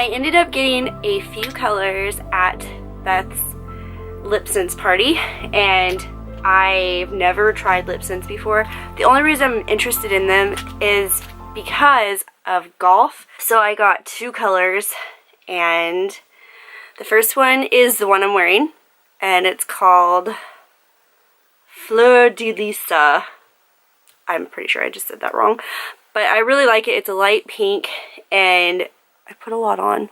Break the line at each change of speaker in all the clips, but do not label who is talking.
I ended up getting a few colors at Beth's lip sense party, and I've never tried lip sense before. The only reason I'm interested in them is because of golf. So I got 2 colors, and the first one is the one I'm wearing, and it's called Fleur de Lisa. I'm pretty sure I just said that wrong, but I really like it. It's a light pink, and I put a lot on.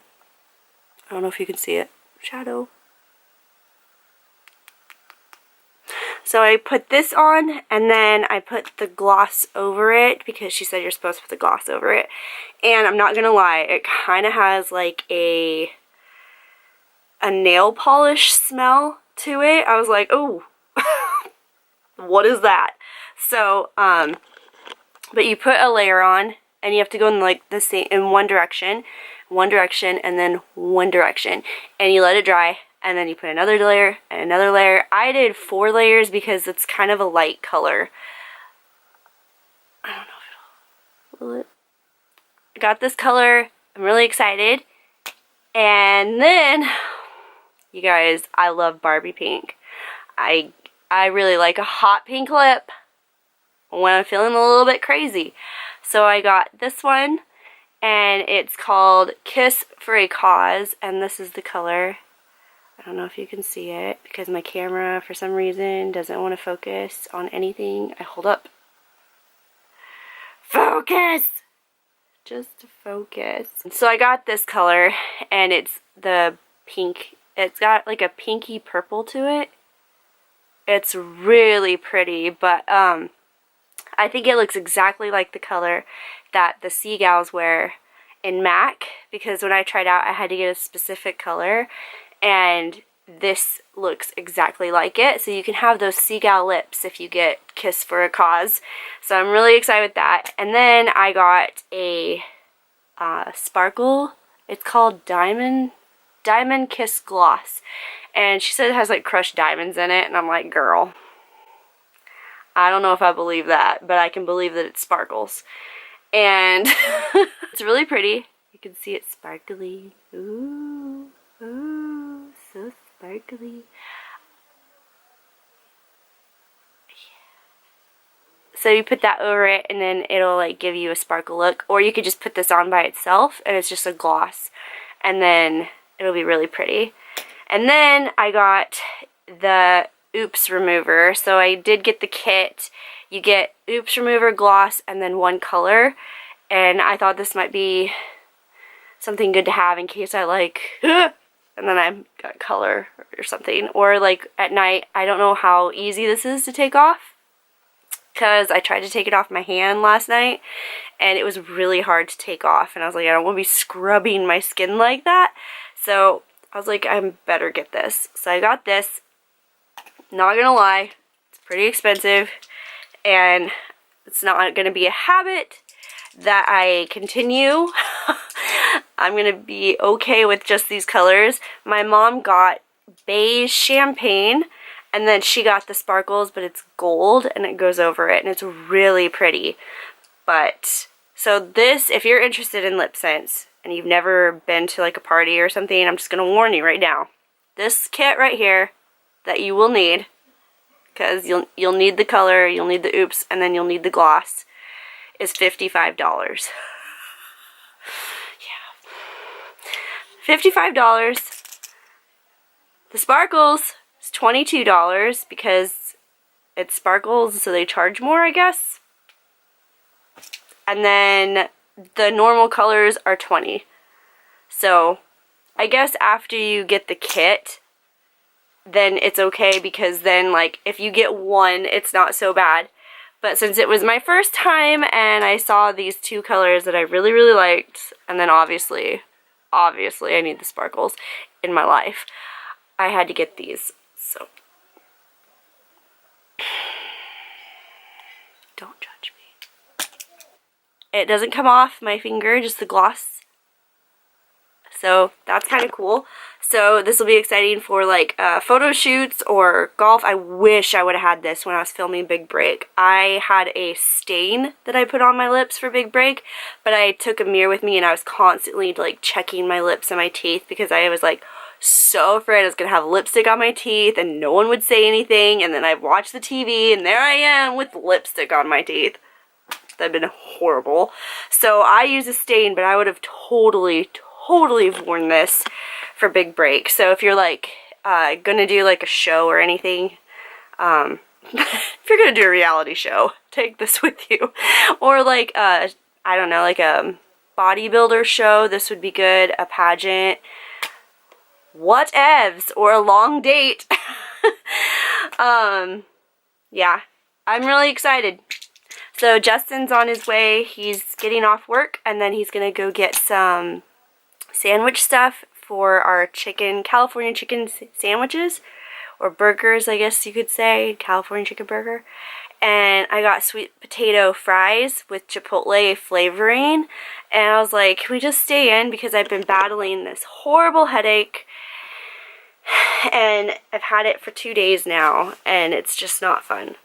I don't know if you can see it. Shadow. So I put this on, and then I put the gloss over it because she said you're supposed to put the gloss over it. And I'm not gonna lie, it kind of has like a nail polish smell to it. I was like, oh, what is that? So, but you put a layer on, and you have to go in like the same, in one direction, and then one direction, and you let it dry. And then you put another layer and another layer. I did 4 layers because it's kind of a light color. I don't know if will it. I got this color. I'm really excited. And then, you guys, I love Barbie pink. I really like a hot pink lip when I'm feeling a little bit crazy. So I got this one, and it's called Kiss for a Cause, and this is the color. I don't know if you can see it because my camera, for some reason, doesn't want to focus on anything I hold up. Focus! Just focus. So I got this color, and it's the pink. It's got like a pinky purple to it. It's really pretty, but I think it looks exactly like the color that the Seagals wear in MAC, because when I tried out, I had to get a specific color. And this looks exactly like it. So you can have those Seagal lips if you get Kiss for a Cause. So I'm really excited with that. And then I got a sparkle. It's called Diamond Kiss Gloss. And she said it has like crushed diamonds in it. And I'm like, girl, I don't know if I believe that, but I can believe that it sparkles. And it's really pretty. You can see it sparkly. Ooh. Ooh, so sparkly. Yeah. So you put that over it, and then it'll like give you a sparkle look. Or you could just put this on by itself, and it's just a gloss. And then it'll be really pretty. And then I got the Oops Remover. So I did get the kit. You get Oops Remover, gloss, and then 1 color. And I thought this might be something good to have in case I like... and then I've got color or something. Or like at night, I don't know how easy this is to take off, because I tried to take it off my hand last night, and it was really hard to take off. And I was like, I don't want to be scrubbing my skin like that. So I was like, I better get this. So I got this. Not gonna lie, it's pretty expensive, and it's not gonna be a habit that I continue. I'm gonna be okay with just these colors. My mom got beige champagne, and then she got the sparkles, but it's gold and it goes over it, and it's really pretty. But so this, if you're interested in lip sense and you've never been to like a party or something, I'm just gonna warn you right now. This kit right here that you will need, because you'll need the color, you'll need the Oops, and then you'll need the gloss, is $55. $55. The sparkles is $22 because it's sparkles, so they charge more, I guess. And then the normal colors are $20. So I guess after you get the kit, then it's okay, because then like if you get 1, it's not so bad. But since it was my first time and I saw these 2 colors that I really, really liked, and then obviously I need the sparkles in my life, I had to get these. So don't judge me. It doesn't come off my finger, just the gloss. So that's kind of cool. So this will be exciting for like photo shoots or golf. I wish I would have had this when I was filming Big Break. I had a stain that I put on my lips for Big Break, but I took a mirror with me and I was constantly like checking my lips and my teeth because I was like so afraid I was gonna have lipstick on my teeth and no one would say anything, and then I'd watch the TV and there I am with lipstick on my teeth. That'd been horrible. So I use a stain, but I would have totally worn this for Big Break. So if you're like gonna do like a show or anything, if you're gonna do a reality show, take this with you. Or like I don't know, like a bodybuilder show, this would be good. A pageant, whatevs, or a long date. Yeah, I'm really excited. So Justin's on his way. He's getting off work and then he's gonna go get some sandwich stuff for our California chicken sandwiches, or burgers, I guess you could say, California chicken burger. And I got sweet potato fries with Chipotle flavoring, and I was like, can we just stay in, because I've been battling this horrible headache and I've had it for 2 days now and it's just not fun.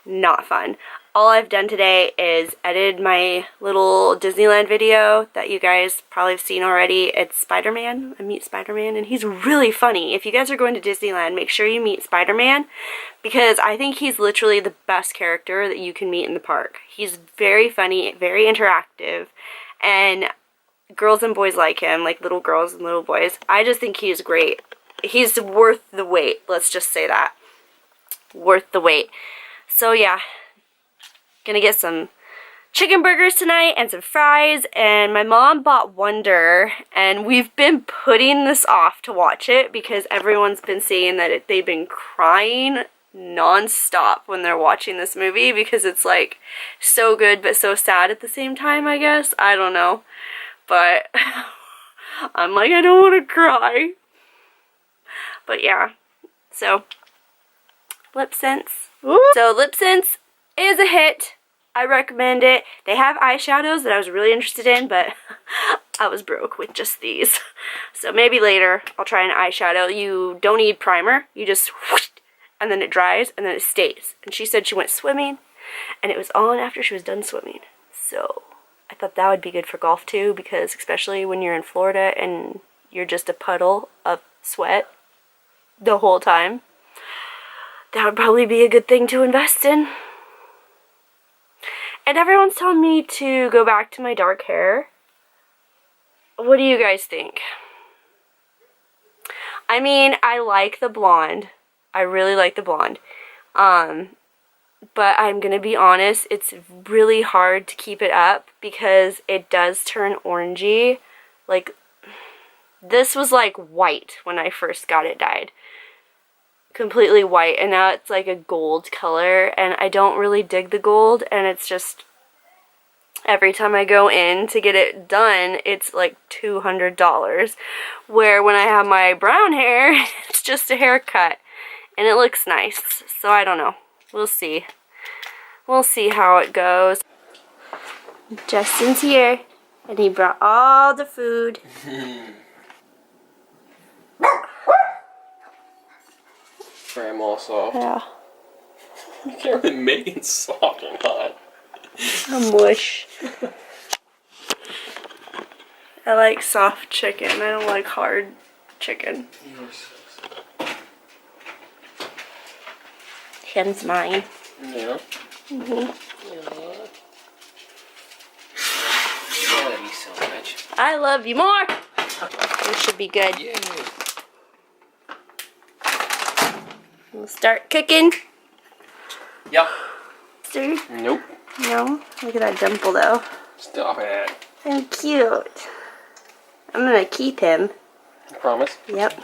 Not fun. All I've done today is edited my little Disneyland video that you guys probably have seen already. It's Spider-Man. I meet Spider-Man and he's really funny. If you guys are going to Disneyland, make sure you meet Spider-Man, because I think he's literally the best character that you can meet in the park. He's very funny, very interactive, and girls and boys like him, like little girls and little boys. I just think he's great. He's worth the wait. Let's just say that. Worth the wait. So yeah, gonna get some chicken burgers tonight and some fries, and my mom bought Wonder, and we've been putting this off to watch it because everyone's been saying that they've been crying non-stop when they're watching this movie because it's like so good but so sad at the same time, I guess. I don't know, but I'm like, I don't want to cry. But yeah, so Lip Sense. So Lip Sense is a hit. I recommend it. They have eyeshadows that I was really interested in, but I was broke with just these. So maybe later I'll try an eyeshadow. You don't need primer. You just whoosh, and then it dries and then it stays. And she said she went swimming and it was on after she was done swimming. So I thought that would be good for golf too, because especially when you're in Florida and you're just a puddle of sweat the whole time, that would probably be a good thing to invest in. And everyone's telling me to go back to my dark hair. What do you guys think? I mean, I like the blonde. I really like the blonde. But I'm gonna be honest, it's really hard to keep it up because it does turn orangey. Like, this was like white when I first got it dyed. Completely white, and now it's like a gold color, and I don't really dig the gold, and it's just every time I go in to get it done, it's like $200, where when I have my brown hair, it's just a haircut and it looks nice. So I don't know, we'll see how it goes. Justin's here and he brought all the food.
I'm all soft.
Yeah.
You can't really make it soft or not.
A mush. I like soft chicken. I don't like hard chicken. Him's mine.
Yeah.
Mhm.
I love you so much.
I love you more. This should be good.
Yeah.
We'll start cooking.
Yep.
See?
Nope.
No? Look at that dimple though.
Stop it.
So cute. I'm gonna keep him.
You promise?
Yep.